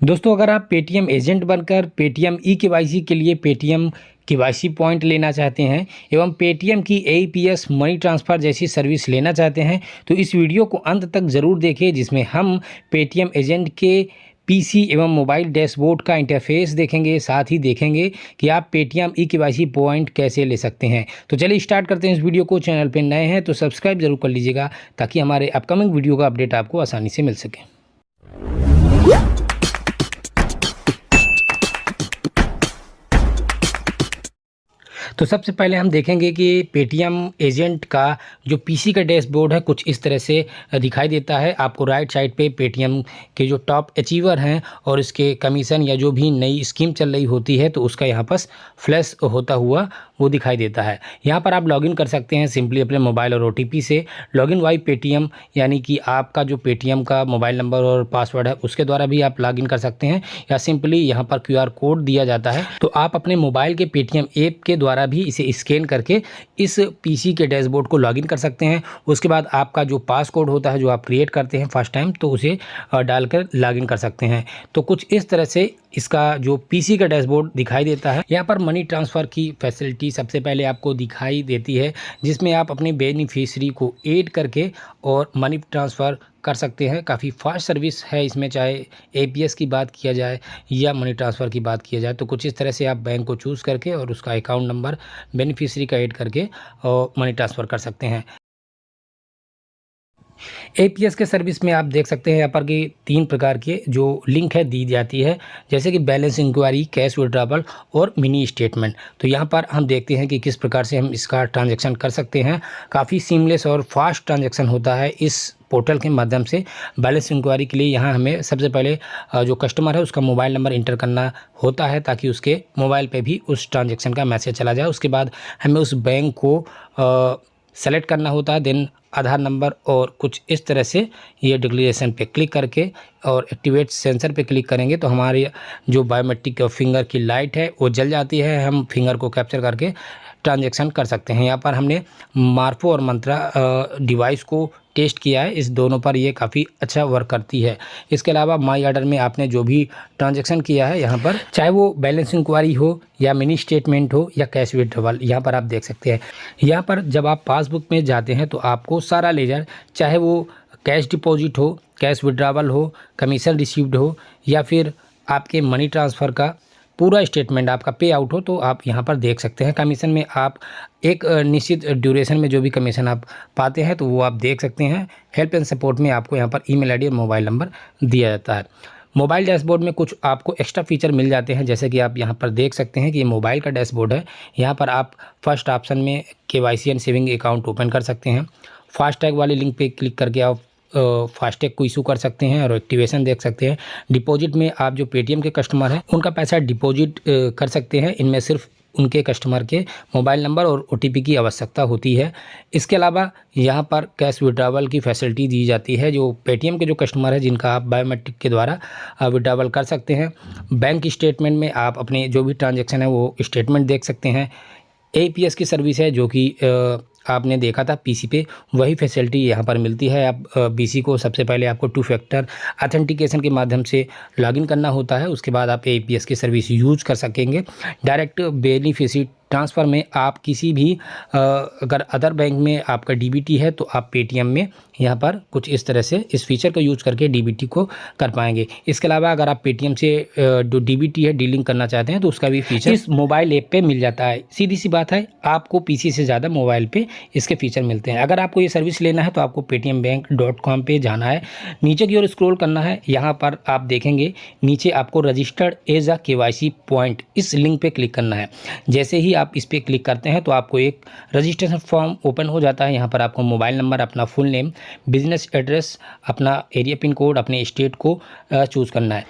दोस्तों, अगर आप पेटीएम एजेंट बनकर पेटीएम ई केवाईसी के लिए पेटीएम केवाईसी पॉइंट लेना चाहते हैं एवं पेटीएम की एईपीएस मनी ट्रांसफ़र जैसी सर्विस लेना चाहते हैं तो इस वीडियो को अंत तक ज़रूर देखें, जिसमें हम पेटीएम एजेंट के पीसी एवं मोबाइल डैशबोर्ड का इंटरफेस देखेंगे। साथ ही देखेंगे कि आप पेटीएम ई केवाईसी पॉइंट कैसे ले सकते हैं। तो चलिए स्टार्ट करते हैं इस वीडियो को। चैनल पर नए हैं तो सब्सक्राइब जरूर कर लीजिएगा ताकि हमारे अपकमिंग वीडियो का अपडेट आपको आसानी से मिल सके। तो सबसे पहले हम देखेंगे कि पेटीएम एजेंट का जो पीसी का डैशबोर्ड है कुछ इस तरह से दिखाई देता है। आपको राइट साइड पे पेटीएम के जो टॉप अचीवर हैं और इसके कमीशन या जो भी नई स्कीम चल रही होती है तो उसका यहाँ पर फ्लैश होता हुआ वो दिखाई देता है। यहाँ पर आप लॉगिन कर सकते हैं सिंपली अपने मोबाइल और ओटीपी से। लॉगिन वाई पेटीएम यानी कि आपका जो पेटीएम का मोबाइल नंबर और पासवर्ड है उसके द्वारा भी आप लॉगिन कर सकते हैं, या सिंपली यहाँ पर क्यूआर कोड दिया जाता है तो आप अपने मोबाइल के पेटीएम ऐप के द्वारा भी इसे स्कैन करके इस पीसी के डैशबोर्ड को लॉगिन कर सकते हैं। उसके बाद आपका जो पास कोड होता है जो आप क्रिएट करते हैं फर्स्ट टाइम तो उसे डालकर लॉगिन कर सकते हैं। तो कुछ इस तरह से इसका जो पीसी का डैशबोर्ड दिखाई देता है। यहाँ पर मनी ट्रांसफ़र की फैसिलिटी सबसे पहले आपको दिखाई देती है, जिसमें आप अपने बेनिफिशियरी को ऐड करके और मनी ट्रांसफ़र कर सकते हैं। काफ़ी फास्ट सर्विस है इसमें, चाहे एपीएस की बात किया जाए या मनी ट्रांसफ़र की बात किया जाए। तो कुछ इस तरह से आप बैंक को चूज़ करके और उसका अकाउंट नंबर बेनिफिशियरी का ऐड करके और मनी ट्रांसफ़र कर सकते हैं। एपीएस के सर्विस में आप देख सकते हैं यहाँ पर कि 3 प्रकार के जो लिंक है दी जाती है, जैसे कि बैलेंस इंक्वायरी, कैश विड्रॉवल और मिनी स्टेटमेंट। तो यहाँ पर हम देखते हैं कि किस प्रकार से हम इसका ट्रांजैक्शन कर सकते हैं। काफ़ी सीमलेस और फास्ट ट्रांजैक्शन होता है इस पोर्टल के माध्यम से। बैलेंस इंक्वायरी के लिए यहाँ हमें सबसे पहले जो कस्टमर है उसका मोबाइल नंबर इंटर करना होता है ताकि उसके मोबाइल पे भी उस ट्रांजैक्शन का मैसेज चला जाए। उसके बाद हमें उस बैंक को सेलेक्ट करना होता है, देन आधार नंबर और कुछ इस तरह से ये डिक्लेरेशन पे क्लिक करके और एक्टिवेट सेंसर पे क्लिक करेंगे तो हमारी जो बायोमेट्रिक फिंगर की लाइट है वो जल जाती है। हम फिंगर को कैप्चर करके ट्रांजैक्शन कर सकते हैं। यहाँ पर हमने मार्फो और मंत्रा डिवाइस को टेस्ट किया है, इस दोनों पर ये काफ़ी अच्छा वर्क करती है। इसके अलावा माई ऑर्डर में आपने जो भी ट्रांजैक्शन किया है यहाँ पर, चाहे वो बैलेंस इंक्वायरी हो या मिनी स्टेटमेंट हो या कैश विड्रॉवल, यहाँ पर आप देख सकते हैं। यहाँ पर जब आप पासबुक में जाते हैं तो आपको सारा लेजर, चाहे वो कैश डिपॉजिट हो, कैश विड्रॉवल हो, कमीशन रिसीव्ड हो या फिर आपके मनी ट्रांसफ़र का पूरा स्टेटमेंट आपका पे आउट हो, तो आप यहाँ पर देख सकते हैं। कमीशन में आप एक निश्चित ड्यूरेशन में जो भी कमीशन आप पाते हैं तो वो आप देख सकते हैं। हेल्प एंड सपोर्ट में आपको यहाँ पर ईमेल आईडी और मोबाइल नंबर दिया जाता है। मोबाइल डैशबोर्ड में कुछ आपको एक्स्ट्रा फीचर मिल जाते हैं, जैसे कि आप यहाँ पर देख सकते हैं कि ये मोबाइल का डैशबोर्ड है। यहाँ पर आप फर्स्ट ऑप्शन में KYC and saving account open कर सकते हैं। फास्टैग वाले लिंक पे क्लिक करके आप फास्टैग को इशू कर सकते हैं और एक्टिवेशन देख सकते हैं। डिपॉजिट में आप जो पेटीएम के कस्टमर हैं उनका पैसा डिपॉजिट कर सकते हैं। इनमें सिर्फ उनके कस्टमर के मोबाइल नंबर और ओटीपी की आवश्यकता होती है। इसके अलावा यहाँ पर कैश विड्रॉवल की फैसिलिटी दी जाती है। जो पेटीएम के जो कस्टमर है जिनका आप बायोमेट्रिक के द्वारा विड्रॉवल कर सकते हैं। बैंक स्टेटमेंट में आप अपने जो भी ट्रांजैक्शन है वो स्टेटमेंट देख सकते हैं। एपीएस की सर्विस है जो कि आपने देखा था पीसी पे, वही फैसिलिटी यहाँ पर मिलती है। आप पीसी को सबसे पहले आपको 2 फैक्टर ऑथेंटिकेशन के माध्यम से लॉगिन करना होता है, उसके बाद आप एपीएस की सर्विस यूज कर सकेंगे। डायरेक्ट बेनिफिशियरी ट्रांसफ़र में आप किसी भी अगर अदर बैंक में आपका डीबीटी है तो आप पेटीएम में यहाँ पर कुछ इस तरह से इस फीचर को यूज करके डीबीटी को कर पाएंगे। इसके अलावा अगर आप पेटीएम से जो डीबीटी है डीलिंग करना चाहते हैं तो उसका भी फीचर इस मोबाइल ऐप पे मिल जाता है। सीधी सी बात है, आपको पीसी से ज़्यादा मोबाइल पे इसके फीचर मिलते हैं। अगर आपको ये सर्विस लेना है तो आपको paytmbank.com पे जाना है, नीचे की ओर स्क्रॉल करना है। यहाँ पर आप देखेंगे नीचे आपको registered as a KYC point, इस लिंक पे क्लिक करना है। जैसे ही आप इस पर क्लिक करते हैं तो आपको एक रजिस्ट्रेशन फॉर्म ओपन हो जाता है। यहाँ पर आपको मोबाइल नंबर, अपना फुल नेम, बिजनेस एड्रेस, अपना एरिया पिन कोड, अपने स्टेट को चूज़ करना है।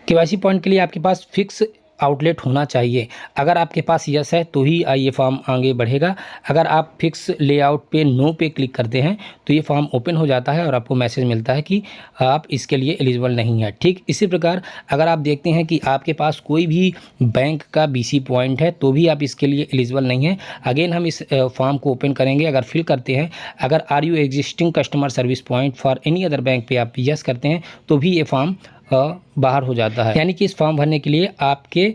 केवाईसी पॉइंट के लिए आपके पास फिक्स आउटलेट होना चाहिए। अगर आपके पास यस है तो ही ये फॉर्म आगे बढ़ेगा। अगर आप फिक्स लेआउट पे नो पे क्लिक करते हैं तो ये फॉर्म ओपन हो जाता है और आपको मैसेज मिलता है कि आप इसके लिए एलिजिबल नहीं है। ठीक इसी प्रकार अगर आप देखते हैं कि आपके पास कोई भी बैंक का बीसी पॉइंट है तो भी आप इसके लिए एलिजिबल नहीं है। अगेन हम इस फॉर्म को ओपन करेंगे। अगर फिल करते हैं, अगर are you existing customer service point for any other bank पे आप यस करते हैं तो भी ये फॉर्म बाहर हो जाता है। यानी कि इस फॉर्म भरने के लिए आपके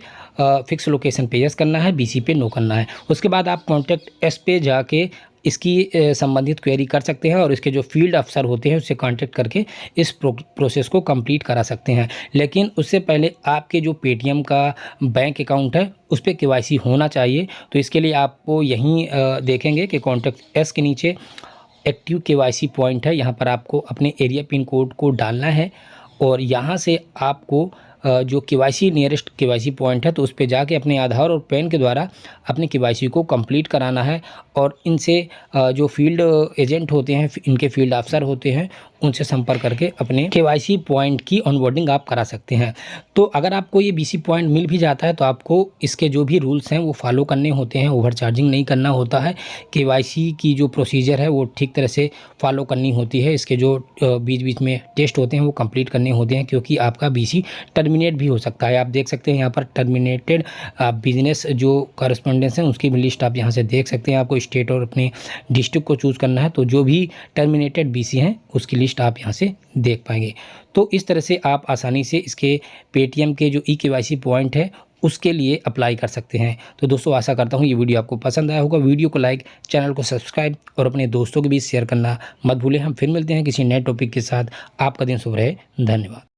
फिक्स लोकेशन पे यस करना है, बीसी पे नो करना है। उसके बाद आप कॉन्टैक्ट एस पे जाके इसकी संबंधित क्वेरी कर सकते हैं और इसके जो फील्ड अफसर होते हैं उससे कांटेक्ट करके इस प्रोसेस को कंप्लीट करा सकते हैं। लेकिन उससे पहले आपके जो पेटीएम का बैंक अकाउंट है उस पर केवाईसी होना चाहिए। तो इसके लिए आपको यहीं देखेंगे कि कॉन्टैक्ट एस के नीचे एक्टिव केवाईसी पॉइंट है, यहाँ पर आपको अपने एरिया पिन कोड को डालना है और यहाँ से आपको जो केवाईसी नियरेस्ट केवाईसी पॉइंट है तो उस पर जाके अपने आधार और पैन के द्वारा अपने केवाईसी को कंप्लीट कराना है। और इनसे जो फील्ड एजेंट होते हैं, इनके फील्ड अफसर होते हैं, उनसे संपर्क करके अपने केवाईसी पॉइंट की ऑनबोर्डिंग आप करा सकते हैं। तो अगर आपको ये बीसी पॉइंट मिल भी जाता है तो आपको इसके जो भी रूल्स हैं वो फॉलो करने होते हैं, ओवर चार्जिंग नहीं करना होता है। केवाईसी की जो प्रोसीजर है वो ठीक तरह से फॉलो करनी होती है। इसके जो बीच बीच में टेस्ट होते हैं वो कंप्लीट करने होते हैं, क्योंकि आपका बीसी टर्मिनेट भी हो सकता है। आप देख सकते हैं यहाँ पर टर्मिनेटेड बिजनेस जो कॉरेस्पॉन्डेंस है उसकी भी लिस्ट आप यहाँ से देख सकते हैं। आपको स्टेट और अपने डिस्ट्रिक्ट को चूज़ करना है, तो जो भी टर्मिनेटेड बीसी हैं उसकी लिस्ट आप यहाँ से देख पाएंगे। तो इस तरह से आप आसानी से इसके पेटीएम के जो ई-केवाईसी पॉइंट है उसके लिए अप्लाई कर सकते हैं। तो दोस्तों आशा करता हूँ ये वीडियो आपको पसंद आया होगा। वीडियो को लाइक, चैनल को सब्सक्राइब और अपने दोस्तों के बीच शेयर करना मत भूलें। हम फिर मिलते हैं किसी नए टॉपिक के साथ। आपका दिन शुभ रहे। धन्यवाद।